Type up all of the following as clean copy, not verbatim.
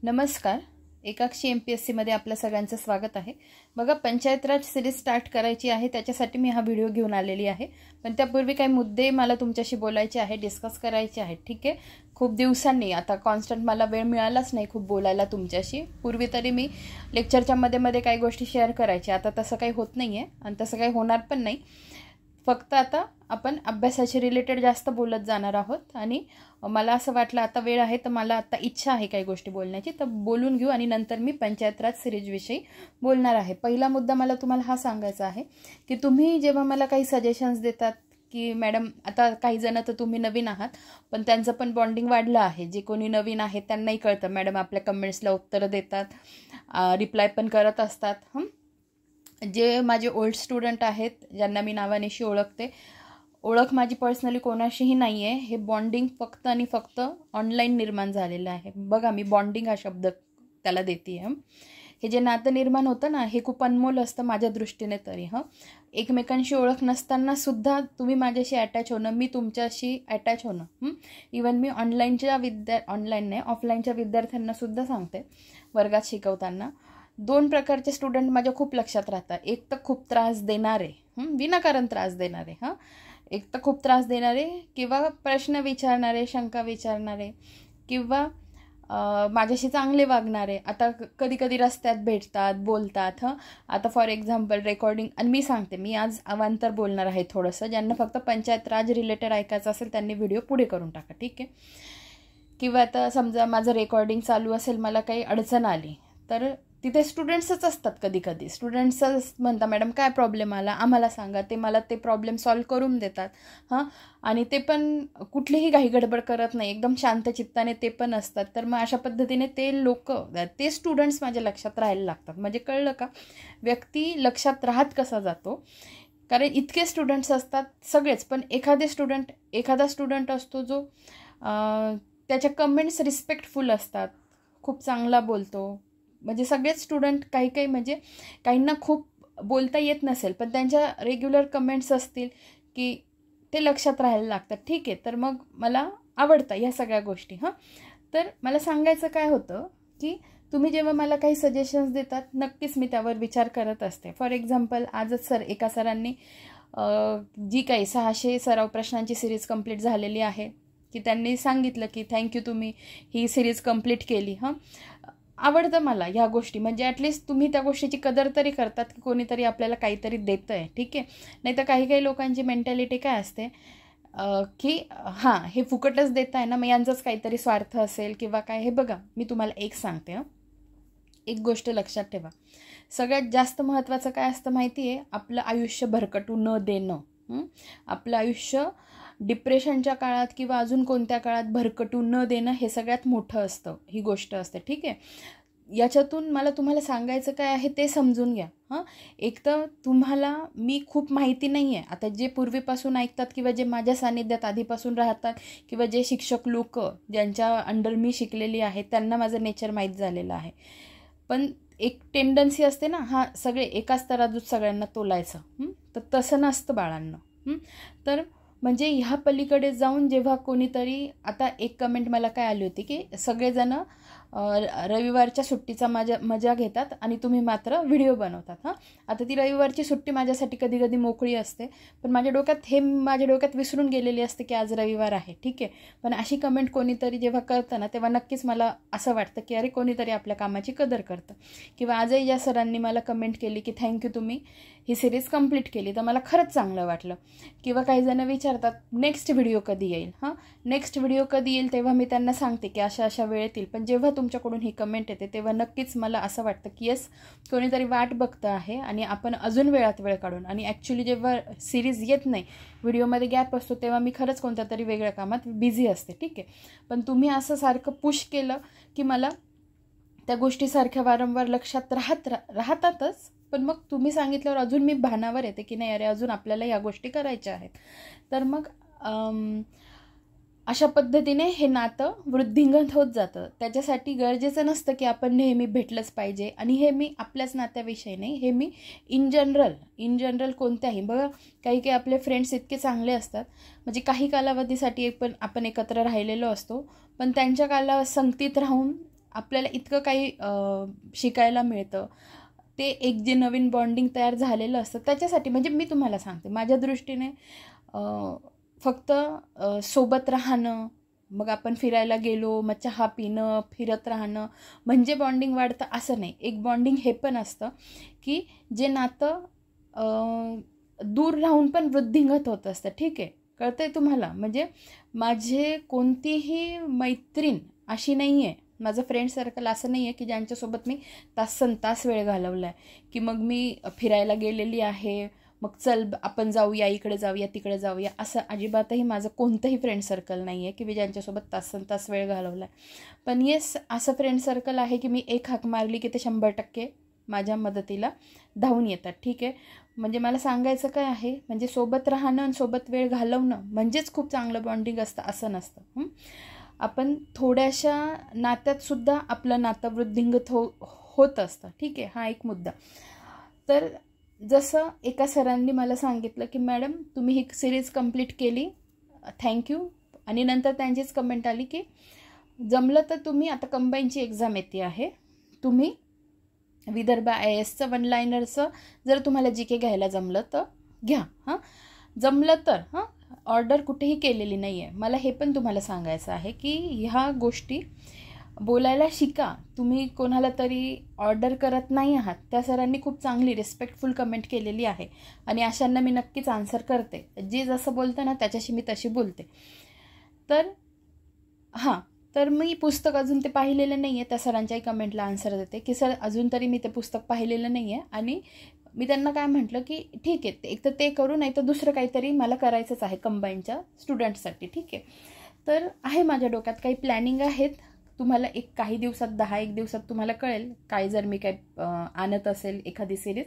नमस्कार. एकाक्षी MPSC मध्ये आपल्या सगळ्यांचं स्वागत आहे. बघा, पंचायत राज सिरीज स्टार्ट करायची आहे, त्याच्यासाठी मी हा व्हिडिओ घेऊन आलेली आहे. पण त्यापूर्वी काही मुद्दे मला तुमच्याशी बोलायचे आहे, डिस्कस करायचे आहेत. ठीक आहे. खूप दिवसांनी आता कॉन्स्टंट मला वेळ मिळालाच नाही खूप बोलायला तुमच्याशी. पूर्वी तरी मी लेक्चरच्या मध्ये काही गोष्टी शेअर करायची, आता तसं काही होत नाही आहे आणि तसं काही होणार पण नाही. फक्त आता आपण अभ्यासाशी रिलेटेड जास्त बोलत जाणार आहोत आणि मला असं वाटलं आता वेळ आहे, तर मला आता इच्छा आहे काही गोष्टी बोलण्याची, तर बोलून घेऊ आणि नंतर मी पंचायत राज सिरीजविषयी बोलणार आहे. पहिला मुद्दा मला तुम्हाला हा सांगायचा आहे की तुम्ही जेव्हा मला काही सजेशन्स देतात की मॅडम, आता काही जण तर तुम्ही नवीन आहात पण त्यांचं पण बॉन्डिंग वाढलं आहे. जे कोणी नवीन आहे त्यांनाही कळतं मॅडम आपल्या कमेंट्सला उत्तरं देतात, रिप्लाय पण करत असतात. जे माझे ओल्ड स्टुडंट आहेत, ज्यांना मी नावानिशी ओळखते, ओळख माझी पर्सनली कोणाशीही नाही आहे. हे बॉन्डिंग फक्त आणि फक्त ऑनलाईन निर्माण झालेलं आहे. बघा, मी बॉन्डिंग हा शब्द त्याला देते आहे. हे जे नातं निर्माण होतं ना, हे खूप अनमोल असतं माझ्या दृष्टीने तरी. एकमेकांशी ओळख नसताना सुद्धा तुम्ही माझ्याशी अटॅच होणं, मी तुमच्याशी अटॅच होणं. इवन मी ऑनलाईन नाही, ऑफलाईनच्या विद्यार्थ्यांना सुद्धा सांगते वर्गात शिकवताना. दोन प्रकारचे स्टुडंट माझ्या खूप लक्षात राहतात. एक तर खूप त्रास देणारे, विनाकारण त्रास देणारे. एक तर खूप त्रास देणारे किंवा प्रश्न विचारणारे, शंका विचारणारे किंवा माझ्याशी चांगले वागणारे. आता कधी कधी रस्त्यात भेटतात, बोलतात. आता फॉर एक्झाम्पल रेकॉर्डिंग, आणि मी सांगते मी आज अवांतर बोलणार आहे थोडंसं. ज्यांना फक्त पंचायत राज रिलेटेड ऐकायचं असेल त्यांनी व्हिडिओ पुढे करून टाका. ठीक आहे. किंवा आता समजा माझं रेकॉर्डिंग चालू असेल, मला काही अडचण आली तर तिथे स्टुडंट्सच असतात. कधी कधी स्टुडंट्सच म्हणतात मॅडम काय प्रॉब्लेम आला आम्हाला सांगा, ते मला ते प्रॉब्लेम सॉल्व्ह करून देतात. आणि ते पण कुठलीही घाई गडबड करत नाही, एकदम शांत चित्ताने ते पण असतात. तर मग अशा पद्धतीने ते स्टुडंट्स माझ्या लक्षात राहायला लागतात. म्हणजे कळलं का, व्यक्ती लक्षात राहत कसा जातो. कारण इतके स्टुडंट्स असतात सगळेच, पण एखादा स्टुडंट असतो जो त्याच्या कमेंट्स रिस्पेक्टफुल असतात, खूप चांगला बोलतो. म्हणजे सगळेच स्टुडंट काही म्हणजे काहींना खूप बोलता येत नसेल पण त्यांच्या रेग्युलर कमेंट्स असतील की ते लक्षात राहायला लागतात. ठीक आहे. तर मग मला आवडतं ह्या सगळ्या गोष्टी. तर मला सांगायचं काय होतं की तुम्ही जेव्हा मला काही सजेशन्स देतात, नक्कीच मी त्यावर विचार करत असते. फॉर एक्झाम्पल आजच एका सरांनी जी काही 600 सराव प्रश्नांची सिरीज कंप्लीट झालेली आहे की त्यांनी सांगितलं की थँक्यू, तुम्ही ही सिरीज कंप्लीट केली. आवडतं मला ह्या गोष्टी. म्हणजे ॲटलिस्ट तुम्ही त्या गोष्टीची कदर तरी करतात की कोणीतरी आपल्याला काहीतरी देतं आहे. ठीक आहे. नाही तर काही लोकांची मेंटॅलिटी काय असते की हे फुकटच देत आहे ना, मग यांचंच काहीतरी स्वार्थ असेल किंवा काय. हे बघा, मी तुम्हाला एक सांगते. एक गोष्ट लक्षात ठेवा, सगळ्यात जास्त महत्त्वाचं काय असतं माहिती आहे, आपलं आयुष्य भरकटू न देणं. आपलं आयुष्य डिप्रेशनच्या काळात किंवा अजून कोणत्या काळात भरकटू न देणं हे सगळ्यात मोठं असतं, ही गोष्ट असते. ठीक आहे. याच्यातून मला तुम्हाला सांगायचं काय आहे ते समजून घ्या. एक तर तुम्हाला मी खूप माहिती नाही आहे. आता जे पूर्वीपासून ऐकतात किंवा जे माझ्या सानिध्यात आधीपासून राहतात किंवा जे शिक्षक लोक ज्यांच्या अंडर मी शिकलेली आहे त्यांना माझं नेचर माहीत झालेलं आहे. पण एक टेंडन्सी असते ना, सगळे एकाच तराजूत सगळ्यांना तोलायचं. तर तसं नसतं बाळांना. तर म्हणजे ह्या पलीकडे जाऊन जेव्हा कोणीतरी, आता एक कमेंट मला काय आली होती की सगळेजण रविवारच्या सुट्टीचा मजा घेतात आणि तुम्ही मात्र व्हिडिओ बनवतात. आता ती रविवारची सुट्टी माझ्यासाठी कधी कधी मोकळी असते, पण माझ्या डोक्यात विसरून गेलेली असते की आज रविवार आहे. ठीक आहे. पण अशी कमेंट कोणीतरी जेव्हा करतं ना, तेव्हा नक्कीच मला असं वाटतं की अरे कोणीतरी आपल्या कामाची कदर करतं. किंवा आजही या सरांनी मला कमेंट केली की थँक्यू, तुम्ही ही सिरीज कंप्लीट केली, तर मला खरंच चांगलं वाटलं. किंवा काही जण विचारतात नेक्स्ट व्हिडिओ कधी येईल. नेक्स्ट व्हिडिओ कधी येईल तेव्हा मी त्यांना सांगते की अशा वेळेत येईल. पण जेव्हा तुमच्याकडून ही कमेंट येते तेव्हा नक्कीच मला असं वाटतं की येस, कोणीतरी वाट बघतं आहे आणि आपण अजून वेळात वेळ काढून. आणि ॲक्च्युली जेव्हा सिरीज येत नाही, व्हिडिओमध्ये गॅप असतो, तेव्हा मी खरंच कोणत्या तरी वेगळ्या कामात बिझी असते. ठीक आहे. पण तुम्ही असं सारखं पुश केलं की मला त्या गोष्टी सारख्या वारंवार लक्षात राहतातच. पण मग तुम्ही सांगितल्यावर अजून मी भानावर येते की नाही, अरे अजून आपल्याला या गोष्टी करायच्या आहेत. तर मग अशा पद्धतीने हे नातं वृद्धिंगत होत जातं. त्याच्यासाठी गरजेचं नसतं की आपण नेहमी भेटलंच पाहिजे. आणि हे मी आपल्याच नात्याविषयी नाही, हे मी इन जनरल कोणत्याही. बघा, काही आपले फ्रेंड्स इतके चांगले असतात, म्हणजे काही कालावधीसाठी आपण एकत्र राहिलेलो असतो, पण त्यांच्या संगतीत राहून आपल्याला इतकं काही शिकायला मिळतं, ते एक जे नवीन बॉन्डिंग तयार झालेलं असतं त्याच्यासाठी. म्हणजे मी तुम्हाला सांगते माझ्या दृष्टीने फक्त सोबत राहणं, मग आपण फिरायला गेलो मग चहा पिणं, फिरत राहणं म्हणजे बॉन्डिंग वाढतं असं नाही. एक बॉन्डिंग हे पण असतं की जे नातं दूर राहून पण वृद्धिंगत होत असतं. ठीक आहे, कळतंय तुम्हाला? म्हणजे माझे कोणतीही मैत्रीण अशी नाही आहे, माझं फ्रेंड सर्कल असं नाही आहे की ज्यांच्यासोबत मी तासनतास वेळ घालवला आहे, की मग मी फिरायला गेलेली आहे मग चल आपण जाऊया, इकडे जाऊया, तिकडे जाऊया, असं अजिबातही माझं कोणतंही फ्रेंड सर्कल नाही आहे की मी ज्यांच्यासोबत तासनतास वेळ घालवला आहे. पण येस, असं फ्रेंड सर्कल आहे की मी एक हाक मारली की ते 100% माझ्या मदतीला धावून येतात. ठीक आहे, म्हणजे मला सांगायचं काय आहे, म्हणजे सोबत राहणं आणि सोबत वेळ घालवणं म्हणजेच खूप चांगलं बॉन्डिंग असतं असं नसतं. आपण थोड्याशा नात्यातसुद्धा आपलं नातं वृद्धिंगत होत असतं. ठीक आहे, हा एक मुद्दा. तर जसं एका सरांनी मला सांगितलं की मॅडम तुम्ही ही सिरीज कंप्लीट केली, थँक्यू. आणि नंतर त्यांचीच कमेंट आली की जमलं तर तुम्ही आता कंबाईनची एक्झाम येते आहे, तुम्ही विदर्भ IASचं 1 लायनरचं जर तुम्हाला GK घ्यायला जमलं तर घ्या. जमलं तर ऑर्डर कुठेही केलेली नाही आहे. मला हे पण तुम्हाला सांगायचं आहे की ह्या गोष्टी बोलायला शिका. तुम्ही कोणाला तरी ऑर्डर करत नाही आहात. त्या सरांनी खूप चांगली रिस्पेक्टफुल कमेंट केलेली आहे आणि अशांना मी नक्कीच आन्सर करते. जे जसं बोलतं ना त्याच्याशी मी तशी बोलते. तर मी पुस्तक अजून ते पाहिलेलं नाही आहे. त्या सरांच्याही कमेंटला आन्सर देते की सर अजून तरी मी ते पुस्तक पाहिलेलं नाही आहे. आणि मी त्यांना काय म्हटलं की ठीक आहे, एक तर ते करू, नाही तर दुसरं काहीतरी मला करायचंच आहे कंबाईनच्या स्टुडंटसाठी. ठीक आहे, तर आहे माझ्या डोक्यात काही प्लॅनिंग आहेत. तुम्हाला काही दिवसात 10-1 दिवसात तुम्हाला कळेल काय, जर मी काय आणत असेल एखादी सिरीज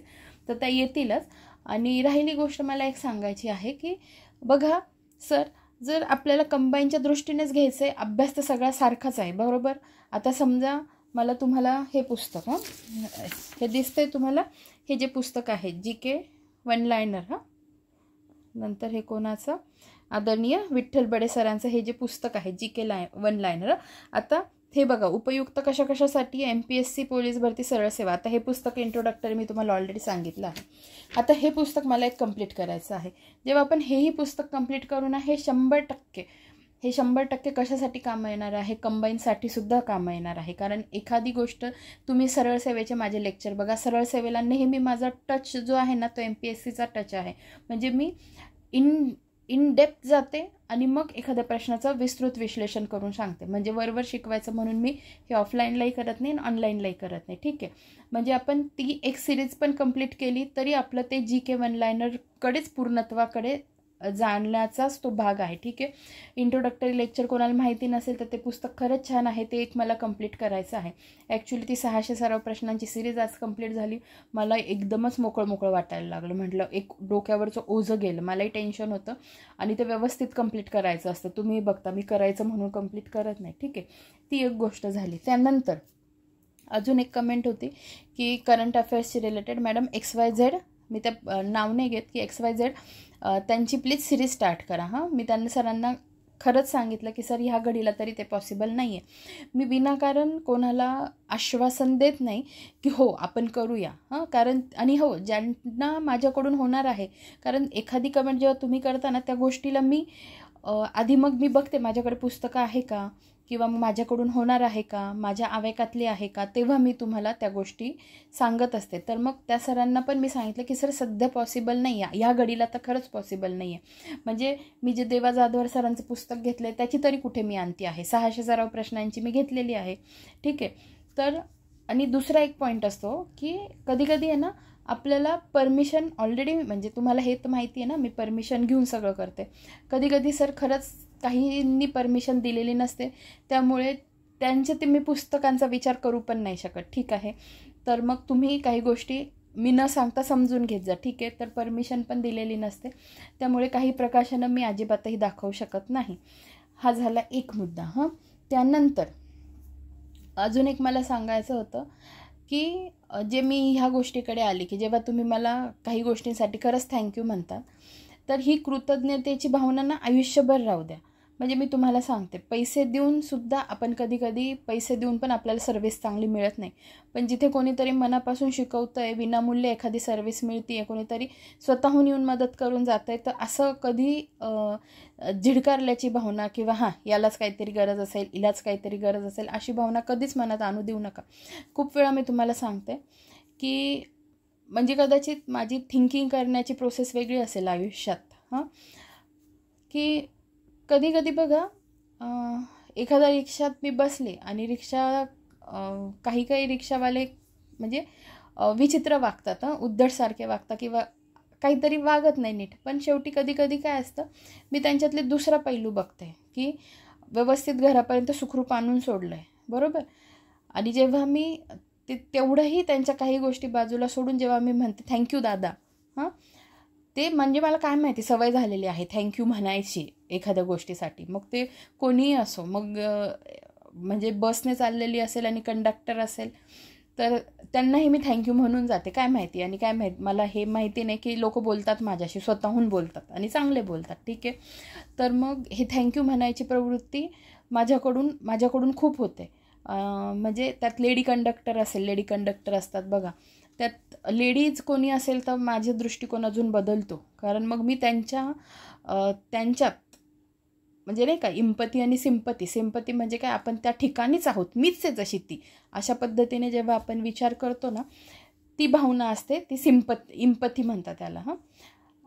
तर त्या येतीलच. आणि राहिली गोष्ट मला एक सांगायची आहे की बघा सर, जर आपल्याला कंबाईनच्या दृष्टीनेच घ्यायचं आहे, अभ्यास तर सगळा सारखाच आहे बरोबर. आता समजा मला तुम्हाला हे पुस्तक हे दिसतंय तुम्हाला, हे जे पुस्तक आहे GK 1 लायनर, नंतर हे कोणाचं, आदरणीय विठ्ठल बडे सरांचं हे जे पुस्तक आहे GK 1 लायनर. आता हे बघा उपयुक्त कशासाठी, MPSC पोलीस भरती सरळ सेवा. आता हे पुस्तक इंट्रोडक्टरी मी तुम्हाला ऑलरेडी सांगितलं आहे. आता हे पुस्तक मला एक कंप्लीट करायचं आहे. जेव्हा आपण हेही पुस्तक कंप्लीट करू ना, हे 100% कशासाठी कामं येणार आहे, कंबाईनसाठी सुद्धा कामं येणार आहे. कारण एखादी गोष्ट तुम्ही सरळ सेवेचे माझे लेक्चर बघा, सरळ सेवेला नेहमी माझा टच जो आहे ना तो MPSCचा टच आहे. म्हणजे मी इन डेप्थ जाते आणि मग एखाद्या प्रश्नाचं विस्तृत विश्लेषण करून सांगते. म्हणजे वरवर शिकवायचं म्हणून मी हे ऑफलाईनलाही करत नाही आणि ऑनलाईनलाही करत नाही. ठीक आहे, म्हणजे आपण ती एक सिरीज पण कंप्लीट केली तरी आपलं ते GK 1 लायनरकडेच पूर्णत्वाकडे जाण्याचाच तो भाग आहे. ठीक आहे, इंट्रोडक्टरी लेक्चर कोणाला माहिती नसेल तर ते पुस्तक खरंच छान आहे, ते एक मला कंप्लीट करायचं आहे. ॲक्च्युली ती 600 सराव प्रश्नांची सिरीज आज कंप्लीट झाली. मला एकदमच मोकळं वाटायला लागलं. म्हटलं एक डोक्यावरचं ओझं गेलं. मलाही टेन्शन होतं आणि ते व्यवस्थित कंप्लीट करायचं असतं. तुम्ही बघता मी करायचं म्हणून कंप्लीट करत नाही. ठीक आहे, ती एक गोष्ट झाली. त्यानंतर अजून एक कमेंट होती की करंट अफेअर्सशी रिलेटेड, मॅडम XYZ, मी त्या नाव नाही घेत, की XYZ त्यांची प्लीज सिरीज स्टार्ट करा. मी त्यांना सरांना खरंच सांगितलं की सर ह्या घडीला तरी ते पॉसिबल नाही आहे. मी विनाकारण कोणाला आश्वासन देत नाही की हो आपण करूया. कारण आणि हो ज्यांना माझ्याकडून होणार आहे, कारण एखादी कमेंट जेव्हा तुम्ही करता ना त्या गोष्टीला मी आधी मग मी बघते माझ्याकडे पुस्तकं आहे का, किंवा मग माझ्याकडून होणार आहे का, माझ्या आवेकातली आहे का, तेव्हा मी तुम्हाला त्या गोष्टी सांगत असते. तर मग त्या सरांना पण मी सांगितलं की सर सध्या पॉसिबल नाही आहे, ह्या घडीला तर खरंच पॉसिबल नाही आहे. म्हणजे मी जे देवा जाधवर सरांचं पुस्तक घेतलं आहे त्याची तरी कुठे मी आणती आहे, 600 सराव प्रश्नांची मी घेतलेली आहे. ठीक आहे, तर आणि दुसरा एक पॉईंट असतो की कधी आहे ना आपल्याला परमिशन ऑलरेडी, म्हणजे तुम्हाला हे तर माहिती आहे ना मी परमिशन घेऊन सगळं करते. कधी सर खरंच काहींनी परमिशन दिलेली नसते, त्यामुळे त्यांचे ते मी पुस्तकांचा विचार करू पण नाही शकत. ठीक आहे, तर मग तुम्ही काही गोष्टी मी न सांगता समजून घेत जा. ठीक आहे, तर परमिशन पण दिलेली नसते, त्यामुळे काही प्रकाशनं मी अजिबातही दाखवू शकत नाही. हा झाला एक मुद्दा. त्यानंतर अजून एक मला सांगायचं होतं की जे मी ह्या गोष्टीकडे आली की जेव्हा तुम्ही मला काही गोष्टींसाठी खरंच थँक्यू म्हणता, तर ही कृतज्ञतेची भावना ना आयुष्यभर राहू द्या. म्हणजे मी तुम्हाला सांगते, पैसे देऊन सुद्धा आपण कधी कधी पैसे देऊन पण आपल्याला सर्व्हिस चांगली मिळत नाही. पण जिथे कोणीतरी मनापासून शिकवतं आहे, विनामूल्य एखादी सर्व्हिस मिळते आहे, कोणीतरी स्वतःहून येऊन मदत करून जातं आहे, तर असं कधी झिडकारल्याची भावना किंवा हां यालाच काहीतरी गरज असेल, हिलाच काहीतरी गरज असेल अशी भावना कधीच मनात आणू देऊ नका. खूप वेळा मी तुम्हाला सांगते की म्हणजे कदाचित माझी थिंकिंग करण्याची प्रोसेस वेगळी असेल आयुष्यात, हां, की कधी कधी बघा एखाद्या रिक्षात मी बसले आणि काही काही रिक्षावाले म्हणजे विचित्र वागतात, उद्धटसारखे वागतात किंवा काहीतरी वागत नाही नीट. पण शेवटी कधी कधी काय असतं, मी त्यांच्यातले दुसरा पैलू बघते की व्यवस्थित घरापर्यंत सुखरूप आणून सोडलं आहे, बरोबर. आणि जेव्हा मी तेवढंही त्यांच्या काही गोष्टी बाजूला सोडून जेव्हा मी म्हणते थँक्यू दादा, हां, ते म्हणजे मला काय माहिती सवय झालेली आहे थँक्यू म्हणायची एखाद्या गोष्टीसाठी. मग ते कोणीही असो, मग म्हणजे बसने चाललेली असेल आणि कंडक्टर असेल तर त्यांनाही मी थँक्यू म्हणून जाते. काय माहिती आणि काय मला हे माहिती नाही की लोक बोलतात माझ्याशी, स्वतःहून बोलतात आणि चांगले बोलतात, ठीक आहे. तर मग हे थँक्यू म्हणायची प्रवृत्ती माझ्याकडून खूप होते. म्हणजे त्यात लेडी कंडक्टर असतात बघा, त्यात लेडीज कोणी असेल तर माझा दृष्टिकोन अजून बदलतो. कारण मग मी त्यांच्यात म्हणजे नाही का इम्पती आणि सिंपती म्हणजे काय, आपण त्या ठिकाणीच आहोत, मीच आहे जशी ती, अशा पद्धतीने जेव्हा आपण विचार करतो ना, ती भावना असते, ती इम्पथी म्हणतात त्याला. हां,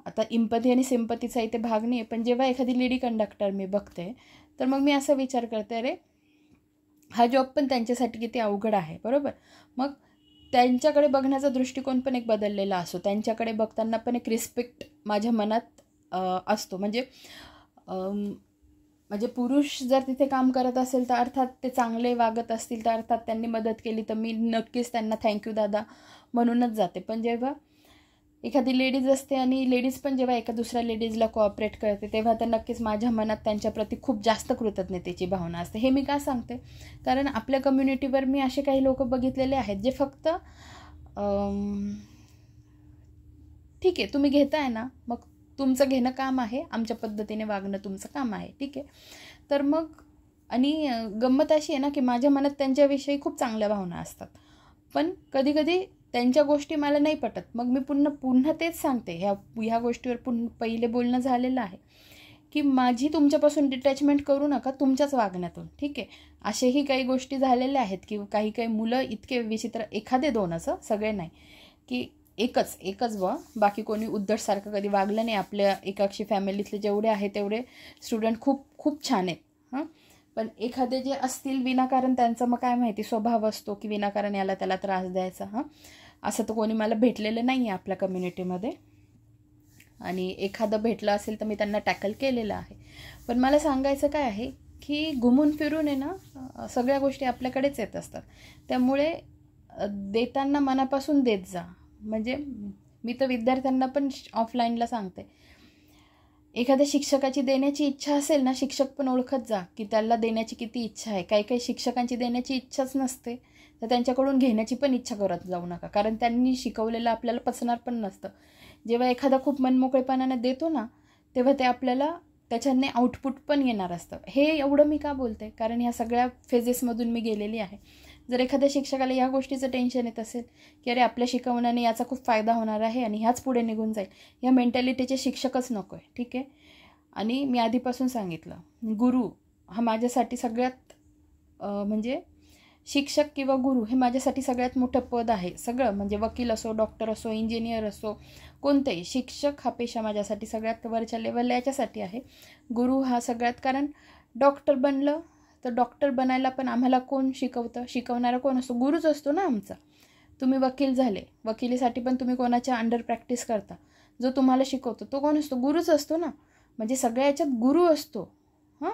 आता इम्पथी आणि सिंपतीचा इथे भाग नाही, पण जेव्हा एखादी लेडी कंडक्टर मी बघते तर मग मी असा विचार करते, अरे हा जॉब पण त्यांच्यासाठी किती अवघड आहे, बरोबर. मग त्यांच्याकडे बघण्याचा दृष्टिकोन पण एक बदललेला असतो, त्यांच्याकडे बघताना पण एक रिस्पेक्ट माझ्या मनात असतो. म्हणजे पुरुष जर तिथे काम करत असेल तर अर्थात ते चांगले वागत असतील तर अर्थात त्यांनी मदत केली तर मी नक्कीच त्यांना थँक्यू दादा म्हणूनच जाते. पण जेव्हा एखादी लेडीज असते आणि लेडीज पण जेव्हा एका दुसऱ्या लेडीजला कोऑपरेट करते तेव्हा तर नक्कीच माझ्या मनात त्यांच्याप्रती खूप जास्त कृतज्ञतेची भावना असते. हे मी का सांगते, कारण आपल्या कम्युनिटीवर मी असे काही लोक बघितलेले आहेत जे फक्त ठीक आहे तुम्ही घेताय ना, मग तुमचं घेणं काम आहे, आमच्या पद्धतीने वागणं तुमचं काम आहे, ठीक आहे. तर मग आणि गंमत अशी आहे ना की माझ्या मनात त्यांच्याविषयी खूप चांगल्या भावना असतात, पण कधी कधी त्यांच्या गोष्टी मला नाही पटत. मग मी पुन्हा तेच सांगते, ह्या गोष्टीवर पहिले बोलणं झालेलं आहे की माझी तुमच्यापासून डिटॅचमेंट करू नका तुमच्याच वागण्यातून, ठीक आहे. असेही काही गोष्टी झालेल्या आहेत की काही मुलं इतके विचित्र, एखादे दोन असं, सगळे नाही, की एकच बाकी कोणी उद्धटसारखं कधी वागलं नाही. आपल्या एकाक्षी फॅमिलीतले जेवढे आहेत तेवढे स्टुडंट खूप छान आहेत, हां. पण एखादे जे असतील विनाकारण, त्यांचं मग काय माहिती स्वभाव असतो की विनाकारण याला त्याला त्रास द्यायचा, हां. असं तर कोणी मला भेटलेलं नाही आहे आपल्या कम्युनिटीमध्ये, आणि एखादं भेटलं असेल तर मी त्यांना टॅकल केलेलं आहे. पण मला सांगायचं काय आहे की घुमून फिरून आहे ना सगळ्या गोष्टी आपल्याकडेच येत असतात. त्यामुळे देताना मनापासून देत जा. म्हणजे मी तर विद्यार्थ्यांना पण ऑफलाईनला सांगते, एखाद्या शिक्षकाची देण्याची इच्छा असेल ना, शिक्षक पण ओळखत जा की त्याला देण्याची किती इच्छा आहे. काही शिक्षकांची देण्याची इच्छाच नसते तर त्यांच्याकडून घेण्याची पण इच्छा करत जाऊ नका, कारण त्यांनी शिकवलेलं आपल्याला पचणार पण नसतं. जेव्हा एखादा खूप मनमोकळेपणाने देतो ना तेव्हा ते आपल्याला त्याच्याने आउटपुट पण येणार असतं. हे एवढं मी का बोलते, कारण ह्या सगळ्या फेजेसमधून मी गेलेली आहे. जर एखाद्या शिक्षकाला या गोष्टीचं टेन्शन येत असेल की अरे आपल्या शिकवण्याने याचा खूप फायदा होणार आहे आणि ह्याच पुढे निघून जाईल, या मेंटॅलिटीचे शिक्षकच नको आहे, ठीक आहे. आणि मी आधीपासून सांगितलं, गुरु हा माझ्यासाठी सगळ्यात म्हणजे शिक्षक किंवा गुरु हे माझ्यासाठी सगळ्यात मोठं पद आहे. सगळं म्हणजे वकील असो, डॉक्टर असो, इंजिनियर असो, कोणतेही शिक्षक हा पेशा माझ्यासाठी सगळ्यात वरच्या लेवलला याच्यासाठी आहे. गुरु हा सगळ्यात, कारण डॉक्टर बनलं तर डॉक्टर बनायला पण आम्हाला कोण शिकवतं, शिकवणारा कोण असतो, गुरुच असतो ना आमचा. तुम्ही वकील झाले, वकिलीसाठी पण तुम्ही कोणाच्या अंडर प्रॅक्टिस करता, जो तुम्हाला शिकवतो तो कोण असतो, गुरुच असतो ना. म्हणजे सगळ्या याच्यात गुरु असतो, हां.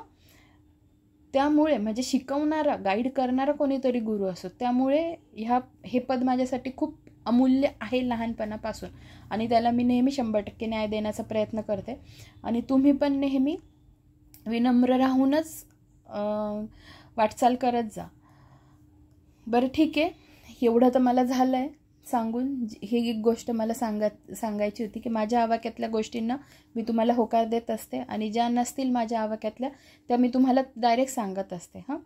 त्यामुळे म्हणजे शिकवणारा, गाईड करणारा कोणीतरी गुरु असतो. त्यामुळे हे पद माझ्यासाठी खूप अमूल्य आहे लहानपणापासून, आणि त्याला मी नेहमी 100% न्याय देण्याचा प्रयत्न करते. आणि तुम्ही पण नेहमी विनम्र राहूनच वाटचाल करत जा. बरं ठीक आहे, एवढं तर मला झालं आहे. सांगून ही एक गोष्ट मला सांगायची होती की माझ्या आवाक्यातल्या गोष्टींना मी तुम्हाला होकार देत असते आणि ज्या नसतील माझ्या आवाक्यातल्या त्या मी तुम्हाला डायरेक्ट सांगत असते. हां,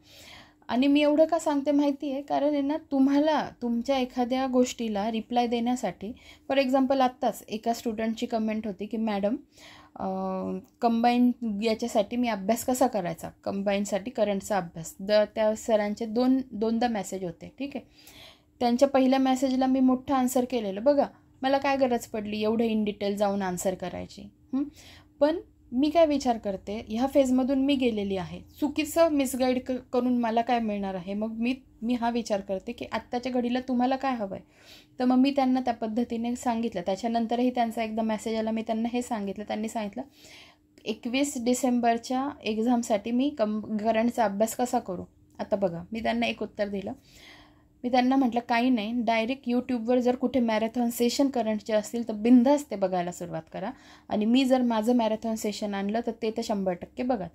आणि मी एवढं का सांगते माहिती आहे, कारण आहे ना तुम्हाला तुमच्या एखाद्या गोष्टीला रिप्लाय देण्यासाठी, फॉर एक्झाम्पल आत्ताच एका स्टुडंटची कमेंट होती की मॅडम कंबाईन याच्यासाठी मी अभ्यास कसा करायचा, कंबाईनसाठी करंटचा अभ्यास. त्या सरांचे दोनदा मेसेज होते. ठीक आहे, त्यांच्या पहिल्या मेसेजला मी मोठं आन्सर केलेलं. बघा मला काय गरज पडली एवढं इन डिटेल जाऊन आन्सर करायची. पण मी काय विचार करते, ह्या फेजमधून मी गेलेली आहे, चुकीचं मिसगाईड करून मला काय मिळणार आहे. मग मी हा विचार करते की आत्ताच्या घडीला तुम्हाला काय हवं आहे. तर मग मी त्यांना त्या पद्धतीने सांगितलं. त्याच्यानंतरही त्यांचा एकदा मेसेज आला, मी त्यांना हे सांगितलं. त्यांनी सांगितलं 21 डिसेंबरच्या एक्झामसाठी मी करंटचा अभ्यास कसा करू. आता बघा मी त्यांना एक उत्तर दिलं. मी त्यांना म्हटलं काही नाही, डायरेक्ट यूट्यूबवर जर कुठे मॅरेथॉन सेशन करंटचे असतील तर बिनधास्त ते बघायला सुरुवात करा. आणि मी जर माझं मॅरेथॉन सेशन आणलं तर ते 100% बघा.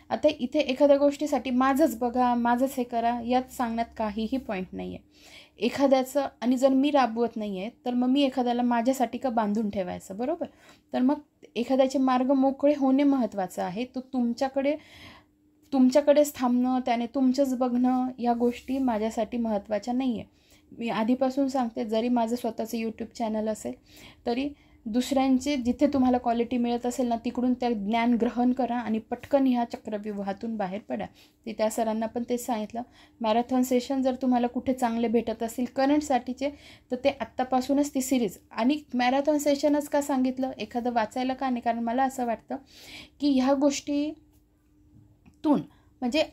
आता इथे एखाद्या गोष्टीसाठी माझंच बघा, माझंच हे करा, यात सांगण्यात काहीही पॉईंट नाही आहे. एखाद्याचं, आणि जर मी राबवत नाही आहे तर मग मी एखाद्याला माझ्यासाठी का बांधून ठेवायचं, बरोबर. तर मग एखाद्याचे मार्ग मोकळे होणे महत्त्वाचं आहे. तो तुमच्याकडेच थांबणं, त्याने तुमचंच बघणं, या गोष्टी माझ्यासाठी महत्त्वाच्या नाही आहे. मी आधीपासून सांगते, जरी माझं स्वतःचं यूट्यूब चॅनल असेल तरी दुसऱ्यांचे जिथे तुम्हाला क्वालिटी मिळत असेल ना तिकडून त्या ज्ञान ग्रहण करा आणि पटकन ह्या चक्रव्यूहातून बाहेर पडा. ते त्या सरांना पण तेच सांगितलं. मॅरेथॉन सेशन जर तुम्हाला कुठे चांगले भेटत असतील करंटसाठीचे तर ते आत्तापासूनच ती सिरीज. आणि मॅरेथॉन सेशनच का सांगितलं, एखादं वाचायला का नाही, कारण मला असं वाटतं की ह्या गोष्टी म्हणजे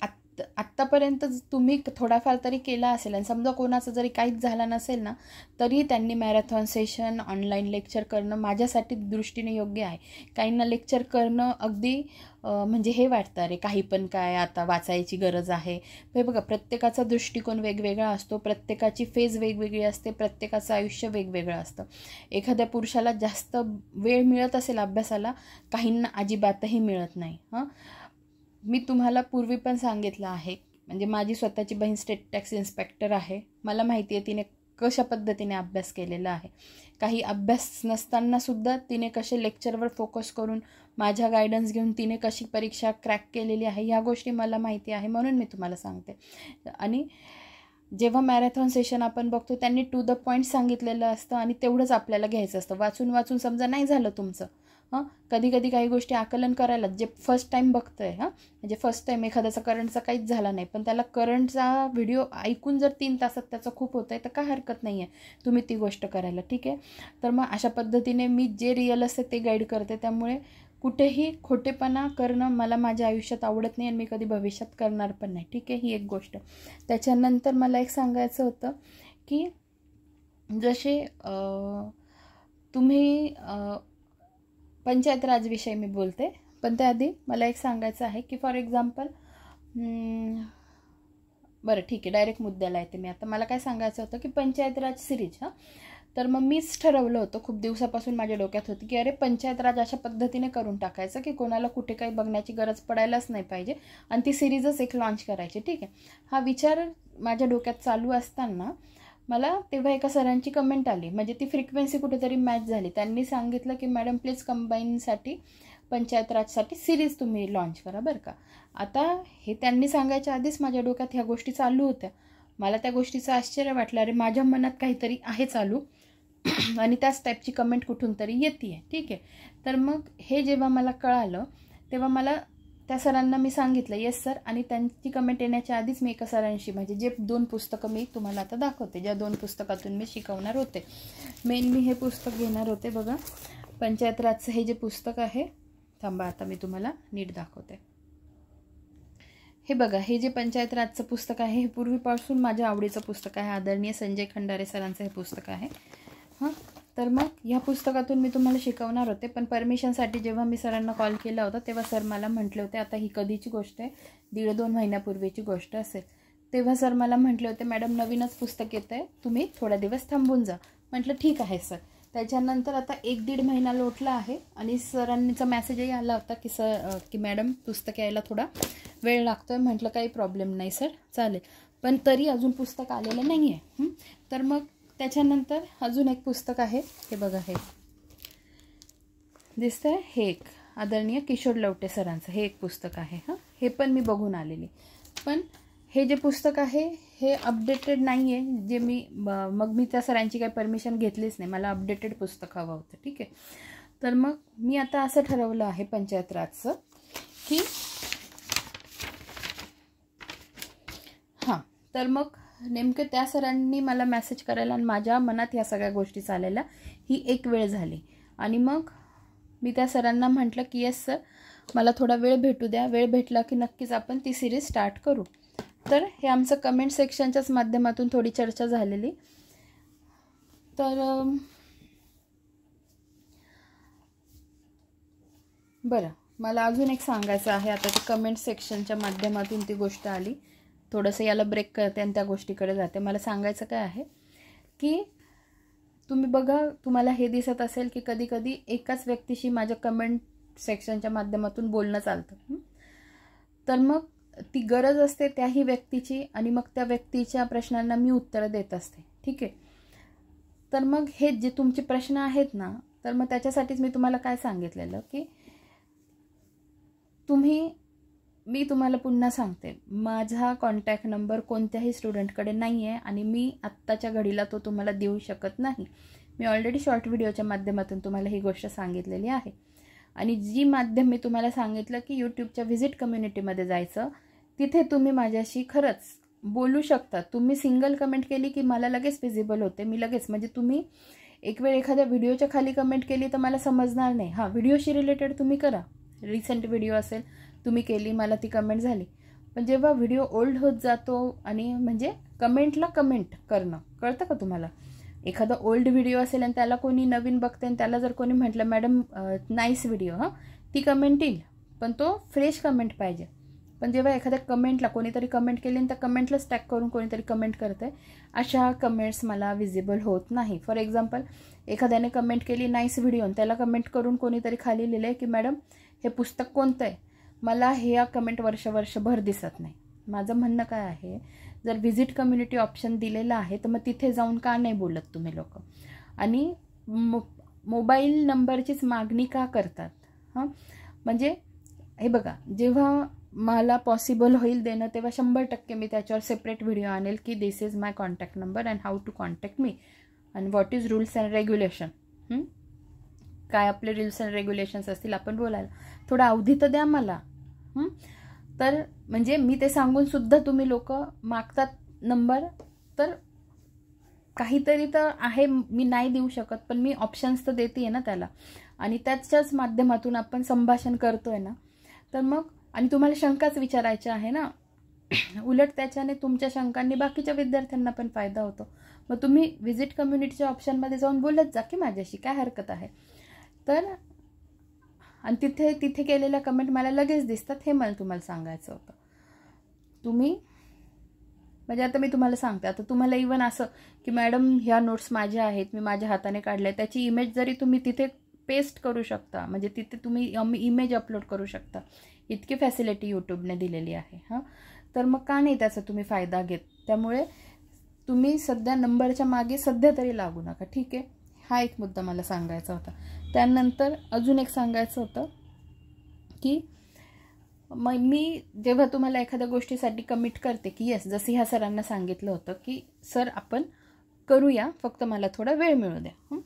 आत्तापर्यंत तुम्ही थोडाफार तरी केला असेल, आणि समजा कोणाचं जरी काहीच झालं नसेल ना तरी त्यांनी मॅरेथॉन सेशन, ऑनलाईन लेक्चर करणं माझ्यासाठी दृष्टीने योग्य आहे. काहींना लेक्चर करणं अगदी म्हणजे हे वाटतं, अरे काही पण काय आता वाचायची गरज आहे. हे बघा, प्रत्येकाचा दृष्टिकोन वेगवेगळा असतो, प्रत्येकाची फेज वेगवेगळी असते, प्रत्येकाचं आयुष्य वेगवेगळं असतं. एखाद्या पुरुषाला जास्त वेळ मिळत असेल अभ्यासाला, काहींना अजिबातही मिळत नाही. मी तुम्हाला पूर्वी पण सांगितलं आहे, म्हणजे माझी स्वतःची बहीण स्टेट टॅक्स इन्स्पेक्टर आहे. मला माहिती आहे तिने कशा पद्धतीने अभ्यास केलेला आहे. काही अभ्यास नसतानासुद्धा तिने कसे लेक्चरवर फोकस करून माझ्या गायडन्स घेऊन तिने कशी परीक्षा क्रॅक केलेली आहे, ह्या गोष्टी मला माहिती आहे, म्हणून मी तुम्हाला सांगते. आणि जेव्हा मॅरेथॉन सेशन आपण बघतो त्यांनी टू द पॉईंट सांगितलेलं असतं आणि तेवढंच आपल्याला घ्यायचं असतं. वाचून समजा नाही झालं तुमचं, कधी काही गोष्टी आकलन करायला, जे फर्स्ट टाईम बघतोय म्हणजे फर्स्ट टाईम एखाद्याचा करंटचा काहीच झाला नाही पण त्याला करंटचा व्हिडिओ ऐकून जर 3 तासात त्याचं खूप होतं आहे तर काय हरकत नाही आहे तुम्ही ती गोष्ट करायला. ठीक आहे, तर मग अशा पद्धतीने मी जे रिअल असते ते गाईड करते. त्यामुळे कुठेही खोटेपणा करणं मला माझ्या आयुष्यात आवडत नाही आणि मी कधी भविष्यात करणार पण नाही. ठीक आहे, ही एक गोष्ट. त्याच्यानंतर मला एक सांगायचं होतं की जसे तुम्ही पंचायत राजविषयी मी बोलते, पण त्याआधी मला एक सांगायचं आहे की फॉर एक्झाम्पल बरं ठीक आहे, डायरेक्ट मुद्द्याला येते मी आता. मला काय सांगायचं होतं की पंचायत राज सिरीज तर मग मीच ठरवलं होतं, खूप दिवसापासून माझ्या डोक्यात होती की अरे पंचायत राज अशा पद्धतीने करून टाकायचं की कोणाला कुठे काही बघण्याची गरज पडायलाच नाही पाहिजे आणि ती सिरीजच एक लॉन्च करायची. ठीक आहे, हा विचार माझ्या डोक्यात चालू असताना मला तेव्हा एका सरांची कमेंट आली, म्हणजे ती फ्रिक्वेन्सी कुठेतरी मॅच झाली. त्यांनी सांगितलं की मॅडम प्लीज कंबाईनसाठी पंचायत राजसाठी सिरीज तुम्ही लॉन्च करा बरं का. आता हे त्यांनी सांगायच्या आधीच माझ्या डोक्यात ह्या गोष्टी चालू होत्या. मला त्या गोष्टीचं आश्चर्य वाटलं, अरे माझ्या मनात काहीतरी आहे चालू आणि त्याच टाईपची कमेंट कुठून तरी येते. ठीक आहे, तर मग हे जेव्हा मला कळालं तेव्हा मला त्या सरांना मी सांगितलं येस सर, आणि त्यांची कमेंट येण्याच्या आधीच मी एका सरांशी, म्हणजे जे 2 पुस्तकं मी तुम्हाला आता दाखवते, ज्या 2 पुस्तकातून मी शिकवणार होते, मेन मी हे पुस्तक घेणार होते बघा, पंचायत राजचं हे जे पुस्तक आहे, थांबा आता मी तुम्हाला नीट दाखवते. हे बघा, हे जे पंचायत राजचं पुस्तक आहे हे पूर्वीपासून माझ्या आवडीचं पुस्तक आहे. आदरणीय संजय खंडारे सरांचं हे पुस्तक आहे. तर मग ह्या पुस्तकातून मी तुम्हाला शिकवणार होते, पण परमिशनसाठी जेव्हा मी सरांना कॉल केला होता तेव्हा सर मला म्हटले होते, आता ही कधीची गोष्ट आहे, 1.5-2 महिन्यापूर्वीची गोष्ट असेल, तेव्हा सर मला म्हटले होते मॅडम नवीनच पुस्तक येतं आहे, तुम्ही थोडा दिवस थांबून जा. म्हटलं ठीक आहे सर. त्याच्यानंतर आता 1-1.5 महिना लोटला आहे आणि सरांचा मेसेजही आला होता की मॅडम पुस्तक यायला थोडा वेळ लागतो आहे. म्हटलं काही प्रॉब्लेम नाही सर, चालेल, पण तरी अजून पुस्तक आलेलं नाही आहे. तर मग त्याच्यानंतर अजून एक पुस्तक आहे, हे बघा, हे दिसतंय, हे एक आदरणीय किशोर लवटे सरांचं हे एक पुस्तक आहे. हां, हे पण मी बघून आलेली. पण हे जे पुस्तक आहे हे अपडेटेड नाही आहे, जे मग मी त्या सरांची काही परमिशन घेतलीच नाही. मला अपडेटेड पुस्तक हवं होतं. ठीक आहे, तर मग मी आता असं ठरवलं आहे पंचायत राजचं की हां, तर मग नेमकं त्या सरांनी मला मेसेज करायला आणि माझ्या मनात ह्या सगळ्या गोष्टी चालायला ही एक वेळ झाली. आणि मग मी त्या सरांना म्हटलं की येस सर, मला थोडा वेळ भेटू द्या, वेळ भेटला की नक्कीच आपण ती सिरीज स्टार्ट करू. तर हे आमचं कमेंट सेक्शनच्याच माध्यमातून थोडी चर्चा झालेली. तर बरं, मला अजून एक सांगायचं आहे. आता ते कमेंट सेक्शनच्या माध्यमातून ती गोष्ट आली, थोडंसं याला ब्रेक करते आणि त्या गोष्टीकडे जाते. मला सांगायचं काय आहे की तुम्ही बघा, तुम्हाला हे दिसत असेल की कधी कधी एकाच व्यक्तीशी माझ्या कमेंट सेक्शनच्या माध्यमातून बोलणं चालतं. तर मग ती गरज असते त्याही व्यक्तीची आणि मग त्या व्यक्तीच्या प्रश्नांना मी उत्तरं देत असते. ठीक आहे, तर मग हे जे तुमचे प्रश्न आहेत ना, तर मग त्याच्यासाठीच मी तुम्हाला काय सांगितलेलं की मी तुम्हाला पुन्हा सांगते, माझा कॉन्टॅक्ट नंबर कोणत्याही स्टुडंटकडे नाही आहे आणि मी आत्ताच्या घडीला तो तुम्हाला देऊ शकत नाही. मी ऑलरेडी शॉर्ट व्हिडिओच्या माध्यमातून तुम्हाला ही गोष्ट सांगितलेली आहे. आणि जी माध्यम मी तुम्हाला सांगितलं की यूट्यूबच्या व्हिजिट कम्युनिटीमध्ये जायचं, तिथे तुम्ही माझ्याशी खरंच बोलू शकता. तुम्ही सिंगल कमेंट केली की मला लगेच विजिबल होते, मी लगेच, म्हणजे तुम्ही एक वेळ एखाद्या व्हिडिओच्या खाली कमेंट केली तर मला समजणार नाही. हां, व्हिडिओशी रिलेटेड तुम्ही करा, रिसेंट व्हिडिओ असेल तुम्ही केली, मला ती कमेंट झाली. पण जेव्हा व्हिडिओ ओल्ड होत जातो आणि म्हणजे कमेंटला कमेंट करणं, कळतं का तुम्हाला? एखादा ओल्ड व्हिडिओ असेल आणि त्याला कोणी नवीन बघते आणि त्याला जर कोणी म्हटलं मॅडम नाईस व्हिडिओ, हां, ती कमेंट येईल, पण तो फ्रेश कमेंट पाहिजे. पण जेव्हा एखाद्या कमेंटला कोणीतरी कमेंट केली आणि त्या कमेंटला स्टॅक करून कोणीतरी कमेंट करते, अशा कमेंट्स मला विजिबल होत नाही. फॉर एक्झाम्पल, एखाद्याने कमेंट केली नाईस व्हिडिओ, त्याला कमेंट करून कोणीतरी खाली लिहिलं आहे की मॅडम हे पुस्तक कोणतं आहे, मला हे या कमेंट वर्षभर दिसत नाही. माझं म्हणणं काय आहे, जर व्हिजिट कम्युनिटी ऑप्शन दिलेलं आहे तर मग तिथे जाऊन का नाही बोलत तुम्ही लोक? आणि मोबाईल नंबरचीच मागणी का करतात? हां, म्हणजे हे बघा, जेव्हा मला पॉसिबल होईल देणं तेव्हा 100% मी त्याच्यावर सेपरेट व्हिडिओ आणेल की this is my contact number and how to contact me and what is rules and regulation. काय आपले रूल्स अँड रेग्युलेशन्स असतील आपण बोलायला, थोडा अवधी तर द्या मला. तर म्हणजे मी ते सांगून सुद्धा तुम्ही लोक मागतात नंबर, तर काहीतरी तर आहे, मी नाही देऊ शकत पण मी ऑप्शन्स तर देते ना त्याला, आणि त्याच्याच माध्यमातून आपण संभाषण करतोय ना. तर मग आणि तुम्हाला शंकाच विचारायच्या आहे ना, उलट त्याच्याने तुमच्या शंकांनी बाकीच्या विद्यार्थ्यांना पण फायदा होतो. मग तुम्ही व्हिजिट कम्युनिटीच्या ऑप्शनमध्ये जाऊन बोलत जा की माझ्याशी, काय हरकत आहे? तर आणि तिथे केलेल्या कमेंट मला लगेच दिसतात, हे मला तुम्हाला सांगायचं होतं. तुम्ही म्हणजे आता मी तुम्हाला सांगते, आता तुम्हाला इवन असं की मॅडम ह्या नोट्स माझ्या आहेत, मी माझ्या हाताने काढल्या, त्याची इमेज जरी तुम्ही तिथे पेस्ट करू शकता, म्हणजे तिथे तुम्ही इमेज अपलोड करू शकता, इतकी फॅसिलिटी यूट्यूबने दिलेली आहे. हां, तर मग का नाही त्याचा तुम्ही फायदा घेत? त्यामुळे तुम्ही सध्या नंबरच्या मागे सध्या तरी लागू नका. ठीक आहे, हा एक मुद्दा मला सांगायचा होता. त्यानंतर अजून एक सांगायचं होतं की मग मी जेव्हा तुम्हाला एखाद्या गोष्टीसाठी कमिट करते की येस, जसं ह्या सरांना सांगितलं होतं की सर आपण करूया, फक्त मला थोडा वेळ मिळू द्या.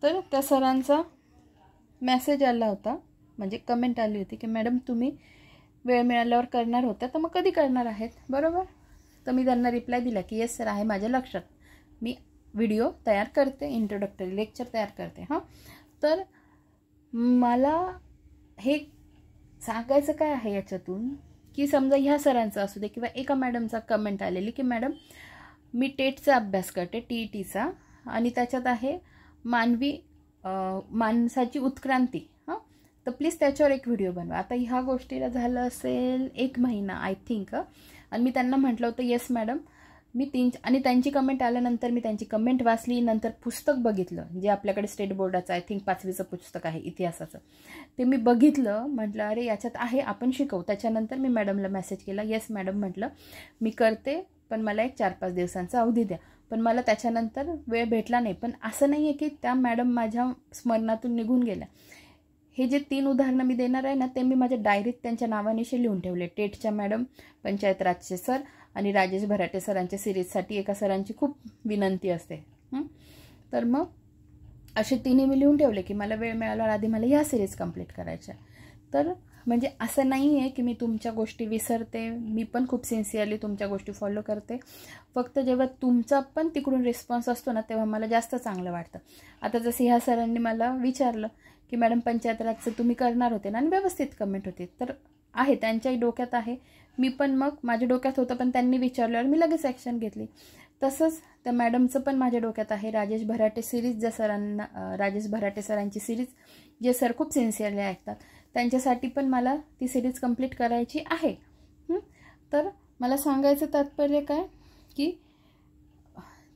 तर त्या सरांचा मेसेज आला होता, म्हणजे कमेंट आली होती की मॅडम तुम्ही वेळ मिळाल्यावर करणार होत्या, तर मग कधी करणार आहेत, बरोबर? तर मी त्यांना रिप्लाय दिला की येस सर, आहे माझ्या लक्षात, मी व्हिडिओ तयार करते, इंट्रोडक्टरी लेक्चर तयार करते. हां, तर मला हे सांगायचं काय आहे याच्यातून की समजा ह्या सरांचं असू दे किंवा एका मॅडमचा कमेंट आलेली की मॅडम मी टेटचा अभ्यास करते, TETचा, आणि त्याच्यात आहे माणसाची उत्क्रांती. हां, तर प्लीज त्याच्यावर एक व्हिडिओ बनवा. आता ह्या गोष्टीला झालं असेल 1 महिना आय थिंक, आणि मी त्यांना म्हटलं होतं येस मॅडम मी आणि त्यांची कमेंट आल्यानंतर मी त्यांची कमेंट वाचली, नंतर पुस्तक बघितलं जे आपल्याकडे स्टेट बोर्डाचं आय थिंक 5वीचं पुस्तक आहे इतिहासाचं, ते मी बघितलं, म्हटलं अरे याच्यात आहे, आपण शिकवू. त्याच्यानंतर मी मॅडमला मेसेज केला, येस मॅडम म्हटलं मी करते, पण मला एक 4-5 दिवसांचा अवधी द्या. पण मला त्याच्यानंतर वेळ भेटला नाही. पण असं नाही आहे की त्या मॅडम माझ्या स्मरणातून निघून गेल्या. हे जे 3 उदाहरणं मी देणार आहे ना, ते मी माझ्या डायरीत त्यांच्या नावानिशी लिहून ठेवले. टेटच्या मॅडम, पंचायत राजचे सर आणि राजेश भराटे सरांच्या सिरीजसाठी एका सरांची खूप विनंती असते. तर मग असे 3 मी लिहून ठेवले की मला वेळ मिळाल्यावर आधी मला ह्या सिरीज कंप्लीट करायच्या. तर म्हणजे असं नाही आहे की मी तुमच्या गोष्टी विसरते. मी पण खूप सिन्सिअरली तुमच्या गोष्टी फॉलो करते. फक्त जेव्हा तुमचा पण तिकडून रिस्पॉन्स असतो ना, तेव्हा मला जास्त चांगलं वाटतं. आता जसं ह्या सरांनी मला विचारलं की मॅडम पंचायत राजचं तुम्ही करणार होते ना, आणि व्यवस्थित कमेंट होते. तर आहे, त्यांच्याही डोक्यात आहे. मी पण मग माझ्या डोक्यात होतं, पण त्यांनी विचारल्यावर मी लगेच ॲक्शन घेतली. तसंच त्या मॅडमचं पण माझ्या डोक्यात आहे. राजेश भराटे सिरीज, ज्या सरांना राजेश भराटे सरांची सिरीज जे सर खूप सिन्सिअरली ऐकतात, त्यांच्यासाठी पण मला ती सिरीज कंप्लीट करायची आहे. तर मला सांगायचं तात्पर्य काय की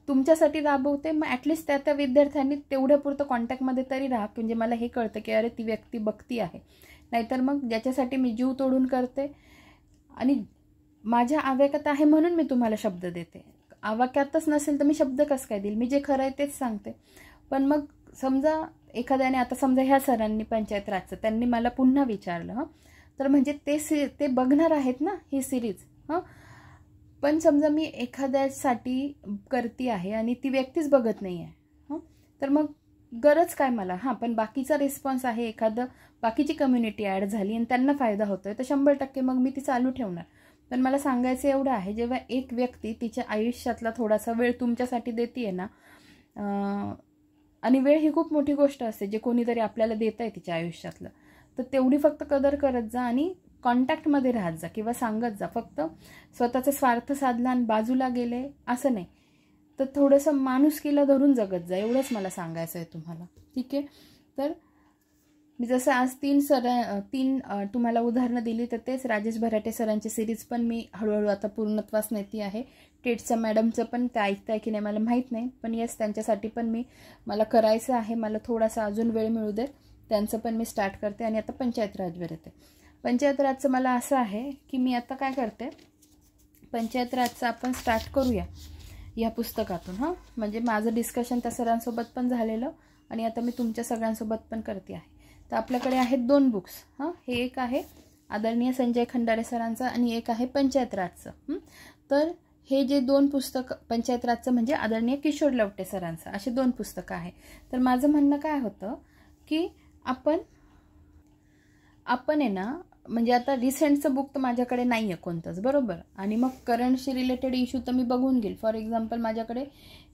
तुमच्यासाठी राबवते, मग ॲटलिस्ट त्या विद्यार्थ्यांनी तेवढ्यापुरतं कॉन्टॅक्टमध्ये तरी राहा, म्हणजे मला हे कळतं की अरे ती व्यक्ती बघती आहे. नाहीतर मग ज्याच्यासाठी मी जीव तोडून करते आणि माझ्या आवाक्यात आहे म्हणून मी तुम्हाला शब्द देते. आवाक्यातच नसेल तर मी शब्द कसं काय देईल? मी जे खरं आहे तेच सांगते. पण मग समजा एखाद्याने, आता समजा ह्या सरांनी पंचायत राजचं त्यांनी मला पुन्हा विचारलं, तर म्हणजे ते बघणार आहेत ना ही सिरीज. पण समजा मी एखाद्यासाठी करती आहे आणि ती व्यक्तीच बघत नाही आहे, तर मग गरज काय मला? पण बाकीचा रिस्पॉन्स आहे, एखादं बाकीची कम्युनिटी ॲड झाली आणि त्यांना फायदा होतोय, तर 100% मग मी ती चालू ठेवणार. पण मला सांगायचं एवढं आहे, जेव्हा एक व्यक्ती तिच्या आयुष्यातला थोडासा वेळ तुमच्यासाठी देते ना, आणि वेळ ही खूप मोठी गोष्ट असते, जे कोणीतरी आपल्याला देत आहे तिच्या आयुष्यातलं, तर तेवढी फक्त कदर करत जा आणि कॉन्टॅक्टमध्ये राहत जा किंवा सांगत जा. फक्त स्वतःचा स्वार्थ साधला आणि बाजूला गेले असं नाही. तर थोडंसं माणुसकीला धरून जगत जा, एवढंच मला सांगायचं आहे तुम्हाला. ठीक आहे. तर मी जसं आज 3 तुम्हाला उदाहरणं दिली, तर तेच राजेश भराटे सरांची सिरीज पण मी हळूहळू आता पूर्णत्वास नेती आहे. टेटच्या मॅडमचं पण ते ऐकताय की नाही मला माहीत नाही, पण येस त्यांच्यासाठी पण मला करायचं आहे. मला थोडासा अजून वेळ मिळू देत, त्यांचं पण मी स्टार्ट करते. आणि आता पंचायत राजवर येते. पंचायत राजचं मला असं आहे की मी आता काय करते, पंचायत राजचं आपण स्टार्ट करूया या पुस्तकातून. म्हणजे माझं डिस्कशन त्या सरांसोबत पण झालेलं आणि आता मी तुमच्या सगळ्यांसोबत पण करते आहे. तर आपल्याकडे आहेत 2 बुक्स. हे एक आहे आदरणीय संजय खंडारे सरांचं आणि एक आहे पंचायत राजचं. तर हे जे 2 पुस्तकं, पंचायत राजचं म्हणजे आदरणीय किशोर लवटे सरांचं, असे 2 पुस्तकं आहे. तर माझं म्हणणं काय होतं की आपण आहे ना, म्हणजे आता रिसेंटचं बुक तर माझ्याकडे नाही आहे कोणतंच, बरोबर. आणि मग करंटशी रिलेटेड इश्यू तर मी बघून घेईल. फॉर एक्झाम्पल माझ्याकडे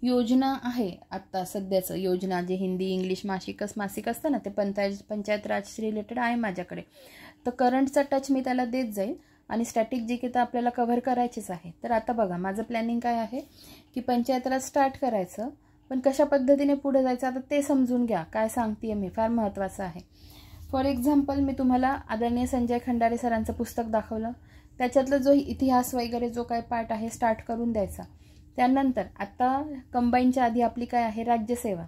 योजना आहे आत्ता सध्याचं, योजना जे हिंदी इंग्लिश मासिक असतं ना, ते पंचायत राजशी रिलेटेड आहे माझ्याकडे. तर करंटचा टच मी त्याला देत जाईल आणि स्टॅटिक जी की तर आपल्याला कव्हर करायचीच आहे. तर आता बघा माझं प्लॅनिंग काय आहे की पंचायत राज स्टार्ट करायचं, पण कशा पद्धतीने पुढे जायचं आता ते समजून घ्या. काय सांगते मी फार महत्त्वाचं आहे. फॉर एक्झाम्पल मी तुम्हाला आदरणीय संजय खंडारे सरांचं पुस्तक दाखवलं, त्याच्यातलं जो इतिहास वगैरे जो काय पार्ट आहे स्टार्ट करून द्यायचा. त्यानंतर आता कंबाईनच्या आधी आपली काय आहे, राज्यसेवा.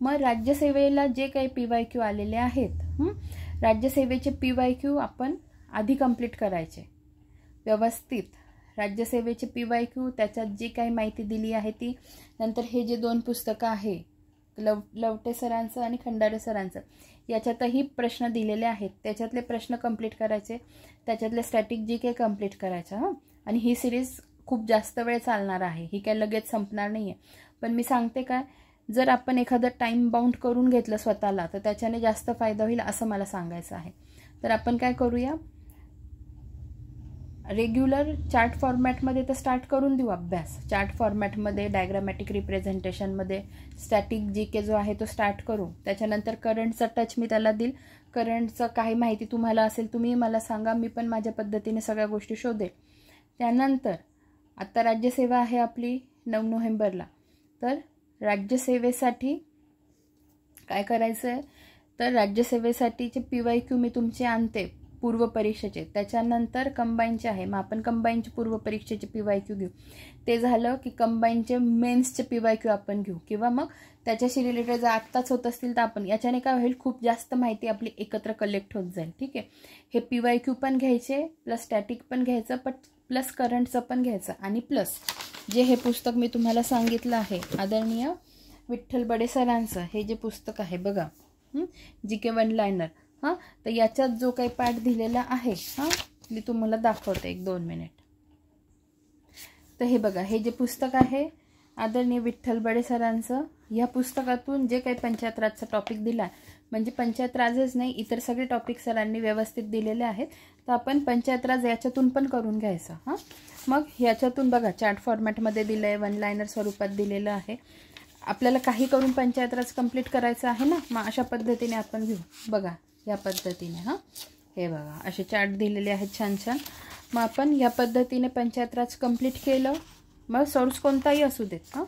मग राज्यसेवेला जे काही PYQ आलेले आहेत, राज्यसेवेचे PYQ आपण आधी कंप्लीट करायचे व्यवस्थित. राज्यसेवेचे PYQ, त्याच्यात जी काही माहिती दिली आहे ती. नंतर हे जे 2 पुस्तकं आहे लवटे सरांचं आणि खंडारे सरांचं, याच्यातही प्रश्न दिलेले आहेत, त्याच्यातले प्रश्न कंप्लीट करायचे. त्याच्यातले स्टॅटिक जी काही कंप्लीट करायचं. आणि ही सिरीज खूप जास्त वेळ चालणार आहे, ही काही लगेच संपणार नाही आहे. पण मी सांगते काय, जर आपण एखादं टाईम बाउंड करून घेतलं स्वतःला, तर त्याच्याने जास्त फायदा होईल असं मला सांगायचं आहे. तर आपण काय करूया, रेग्युलर चार्ट फॉर्मॅटमध्ये तर स्टार्ट करून देऊ अभ्यास. चार्ट फॉर्मॅटमध्ये, डायग्रामॅटिक रिप्रेझेंटेशनमध्ये स्टॅटिक जी के जो आहे तो स्टार्ट करू. त्याच्यानंतर करंटचा टच मी त्याला देईल. करंटचं काही माहिती तुम्हाला असेल तुम्ही मला सांगा, मी पण माझ्या पद्धतीने सगळ्या गोष्टी शोधेल. त्यानंतर आत्ता राज्यसेवा आहे आपली 9 नोव्हेंबरला. तर राज्यसेवेसाठी काय करायचं आहे, तर राज्यसेवेसाठीचे PYQ मी तुमचे आणते पूर्व परीक्षेचे. त्याच्यानंतर कंबाईनचे आहे, मग आपण कंबाईनचे पूर्व परीक्षेचे PYQ घेऊ. ते झालं की कंबाईनचे मेन्सचे PYQ आपण घेऊ, किंवा मग त्याच्याशी रिलेटेड जर आत्ताच होत असतील तर आपण. याच्याने काय होईल, खूप जास्त माहिती आपली एकत्र कलेक्ट होत जाईल. ठीक आहे. हे PYQ पण घ्यायचे, प्लस स्टॅटिक पण घ्यायचं, प्लस करंटचं पण घ्यायचं, आणि प्लस जे हे पुस्तक मी तुम्हाला सांगितलं आहे आदरणीय विठ्ठल बडे सरांचं हे जे पुस्तक आहे बघा, GK वन लायनर, हां, तर याच्यात जो काही पाठ दिलेला आहे हां मी तुम्हाला दाखवते 1-2 मिनिट. तर हे बघा, हे जे पुस्तक आहे आदरणीय विठ्ठल बडे सरांचं, या पुस्तकातून जे काही पंचायत राजचा टॉपिक दिला आहे, म्हणजे पंचायत राजच नाही इतर सगळे टॉपिक सरांनी व्यवस्थित दिलेले आहेत. तर आपण पंचायत राज याच्यातून पण करून घ्यायचं. हां, मग याच्यातून बघा चार्ट फॉर्मॅटमध्ये दिलं आहे, वन लायनर स्वरूपात दिलेलं आहे. आपल्याला काही करून पंचायत राज कंप्लीट करायचं आहे ना, मग अशा पद्धतीने आपण घेऊ. बघा या पद्धतीने, हां, हे बघा असे चार्ट दिलेले आहेत छान छान. मग आपण या पद्धतीने पंचायत राज कंप्लीट केलं. मग सोर्स कोणताही असू देत, हां,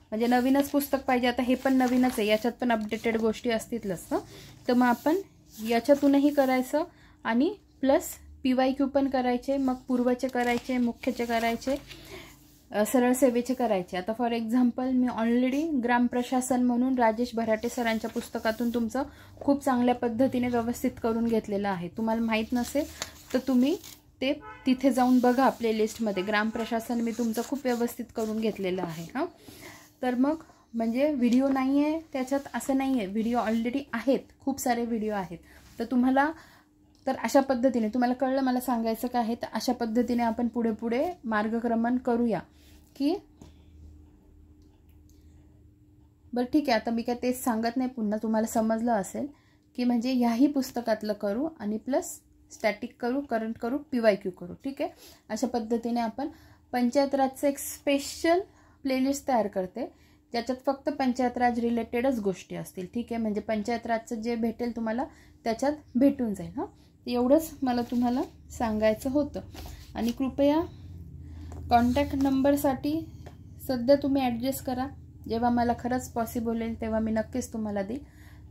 म्हणजे नवीनच पुस्तक पाहिजे, आता हे पण नवीनच आहे, याच्यात पण अपडेटेड गोष्टी असतीलच. हां, तर मग आपण याच्यातूनही करायचं आणि प्लस PYQ पण करायचे, मग पूर्वचे करायचे, मुख्यचे करायचे, सरळ सेवेचे करायचे. आता फॉर एक्झाम्पल मी ऑलरेडी ग्रामप्रशासन म्हणून राजेश भराटे सरांच्या पुस्तकातून तुमचं खूप चांगल्या पद्धतीने व्यवस्थित करून घेतलेलं आहे. तुम्हाला माहीत नसेल तर तुम्ही ते तिथे जाऊन बघा, प्लेलिस्टमध्ये ग्रामप्रशासन मी तुमचं खूप व्यवस्थित करून घेतलेलं आहे. हां, तर मग म्हणजे व्हिडिओ नाही आहे त्याच्यात असं नाही आहे, व्हिडिओ ऑलरेडी आहेत, खूप सारे व्हिडिओ आहेत. तर तुम्हाला तर अशा पद्धतीने तुम्हाला कळलं मला सांगायचं काय आहे. तर अशा पद्धतीने आपण पुढे पुढे मार्गक्रमण करूया की बरं ठीक आहे. आता मी काय तेच सांगत नाही, पुन्हा तुम्हाला समजलं असेल की म्हणजे ह्याही पुस्तकातलं करू आणि प्लस स्टॅटिक करू, करंट करू, PYQ करू. ठीक आहे, अशा पद्धतीने आपण पंचायत राजचं एक स्पेशल प्लेलिस्ट तयार करते ज्याच्यात फक्त पंचायत राज रिलेटेडच गोष्टी असतील. ठीक आहे, म्हणजे पंचायत राजचं जे भेटेल तुम्हाला त्याच्यात भेटून जाईल. हां, एवढंच मला तुम्हाला सांगायचं होतं. आणि कृपया कॉन्टॅक्ट नंबरसाठी सध्या तुम्ही ॲडजस्ट करा, जेव्हा मला खरंच पॉसिबल होईल तेव्हा मी नक्कीच तुम्हाला देईल.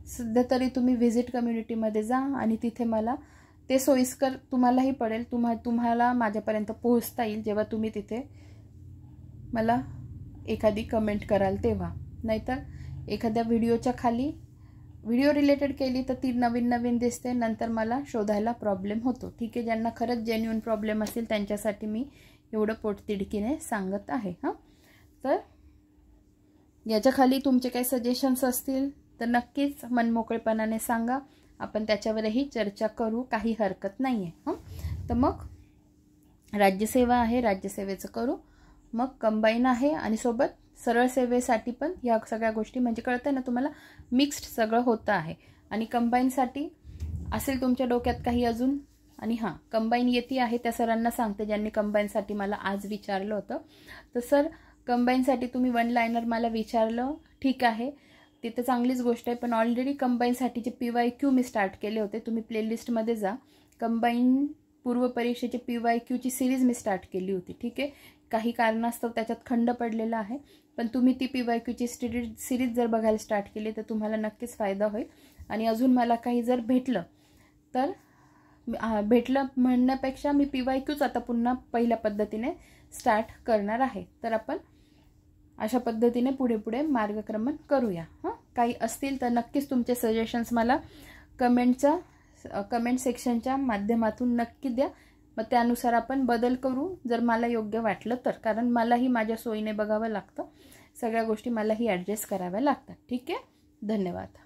सध्या तरी तुम्ही व्हिजिट कम्युनिटीमध्ये जा आणि तिथे मला ते सोयीस्कर तुम्हालाही पडेल, तुम्हाला माझ्यापर्यंत पोहोचता येईल जेव्हा तुम्ही तिथे मला एखादी कमेंट कराल तेव्हा. नाहीतर एखाद्या व्हिडिओच्या खाली व्हिडिओ रिलेटेड केली तर ती नवीन नवीन दिसते, नंतर मला शोधायला प्रॉब्लेम होतो. ठीक आहे, ज्यांना खरंच जेन्युइन प्रॉब्लेम असेल त्यांच्यासाठी मी एवढं पोटतिडकीने सांगत आहे. हां, तर याच्या खाली तुमचे काही सजेशन्स असतील तर नक्कीच मनमोकळेपणाने सांगा, आपण त्याच्यावरही चर्चा करू, काही हरकत नाही आहे. हां, तर मग राज्यसेवा आहे, राज्यसेवेचं करू, मग कंबाईन आहे आणि सोबत सरळ सेवेसाठी पण या सगळ्या गोष्टी, म्हणजे कळतं ना तुम्हाला, मिक्स्ड सगळं होतं आहे. आणि कंबाईनसाठी असेल तुमच्या डोक्यात काही अजून, आणि हां कंबाईन येते आहे त्या सरांना सांगते ज्यांनी कंबाईनसाठी मला आज विचारलं होतं. तर सर कंबाईनसाठी तुम्ही वन लायनर मला विचारलं, ठीक आहे, तिथे चांगलीच गोष्ट आहे, पण ऑलरेडी कंबाईनसाठीचे PYQ मी स्टार्ट केले होते. तुम्ही प्लेलिस्टमध्ये जा, कंबाईन पूर्व परीक्षेचे PYQची सिरीज मी स्टार्ट केली होती. ठीक आहे, काही कारणास्तव त्याच्यात खंड पडलेला आहे, पण तुम्ही ती PYQची सिरीज जर बघायला स्टार्ट केली तर तुम्हाला नक्कीच फायदा होईल. आणि अजून मला काही जर भेटलं तर भेटलं म्हणण्यापेक्षा मी PYQच आता पुन्हा पहिल्या पद्धतीने स्टार्ट करणार आहे. तर आपण अशा पद्धतीने पुढे पुढे मार्गक्रमण करूया. हां, काही असतील तर नक्कीच तुमचे सजेशन्स मला कमेंट सेक्शनच्या माध्यमातून नक्की द्या. मग त्यानुसार आपण बदल करू जर मला योग्य वाटलं तर, कारण मलाही माझ्या सोयीने बघावं लागतं, सगळ्या गोष्टी मलाही ॲडजस्ट कराव्या लागतात. ठीक आहे, धन्यवाद.